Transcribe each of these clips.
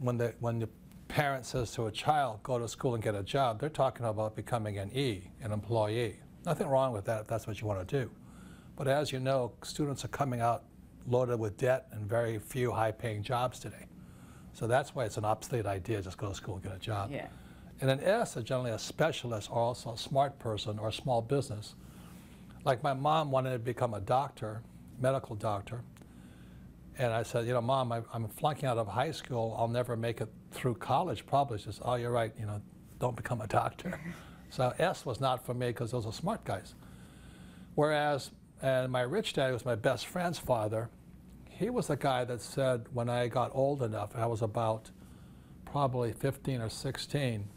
when the parent says to a child, go to school and get a job, they're talking about becoming an employee. Nothing wrong with that if that's what you want to do. But as you know, students are coming out loaded with debt and very few high-paying jobs today. So that's why it's an obsolete idea, just go to school and get a job. Yeah. And an S is generally a specialist or also a smart person or a small business. Like my mom wanted to become a doctor, medical doctor. And I said, you know, Mom, I'm flunking out of high school. I'll never make it through college probably. She says, oh, you're right, you know, don't become a doctor. So S was not for me because those are smart guys. Whereas, and my rich dad was my best friend's father. He was the guy that said when I got old enough, I was about probably 15 or 16,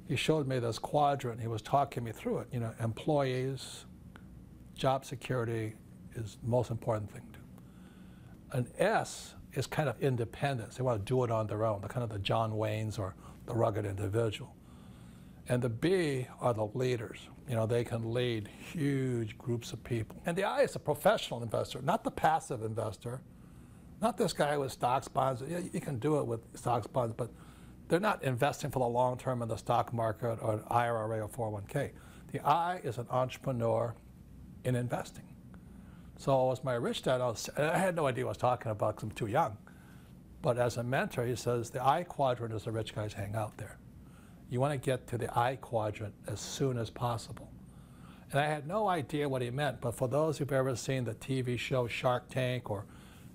he showed me this quadrant. He was talking me through it. You know, employees, job security is the most important thing. An S is kind of independence. They want to do it on their own. They're kind of the John Waynes or the rugged individual. And the B are the leaders. You know, they can lead huge groups of people. And the I is a professional investor, not the passive investor, not this guy with stocks, bonds. Yeah, you can do it with stocks, bonds, but they're not investing for the long term in the stock market or an IRA or 401k. The I is an entrepreneur in investing. So as my rich dad, I had no idea what I was talking about because I'm too young. But as a mentor, he says the I quadrant is the rich guys hang out there. You want to get to the I quadrant as soon as possible. And I had no idea what he meant, but for those who've ever seen the TV show Shark Tank or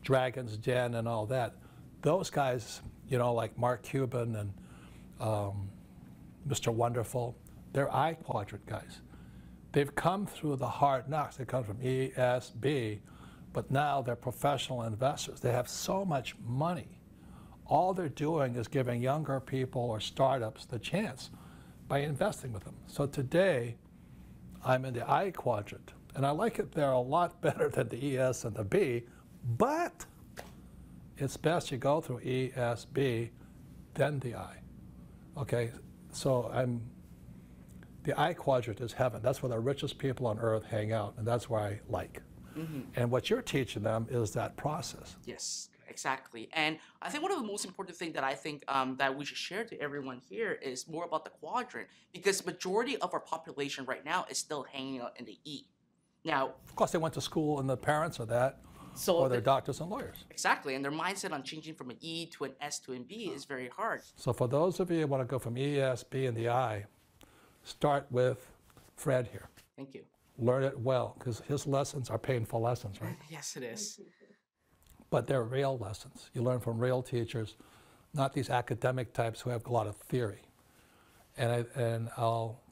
Dragon's Den and all that, those guys, you know, like Mark Cuban and Mr. Wonderful, they're I quadrant guys. They've come through the hard knocks. They come from E, S, B, but now they're professional investors. They have so much money. All they're doing is giving younger people or startups the chance by investing with them. So today, I'm in the I quadrant, and I like it there a lot better than the E, S, and the B, but it's best you go through E, S, B, then the I. Okay, so the I quadrant is heaven. That's where the richest people on earth hang out, and that's where I like. Mm-hmm. And what you're teaching them is that process. Yes, exactly. And I think one of the most important things that I think that we should share to everyone here is more about the quadrant, because majority of our population right now is still hanging out in the E. Now, of course, they went to school, and the parents are that, so or they're doctors and lawyers. Exactly, and their mindset on changing from an E to an S to an B is very hard. So for those of you who want to go from E, S, B, and the I, start with Fred here. Thank you. Learn it well, because his lessons are painful lessons, right? Yes, it is. But they're real lessons. You learn from real teachers, not these academic types who have a lot of theory. And I'll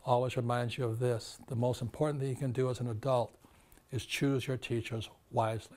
always remind you of this. The most important thing you can do as an adult is choose your teachers wisely.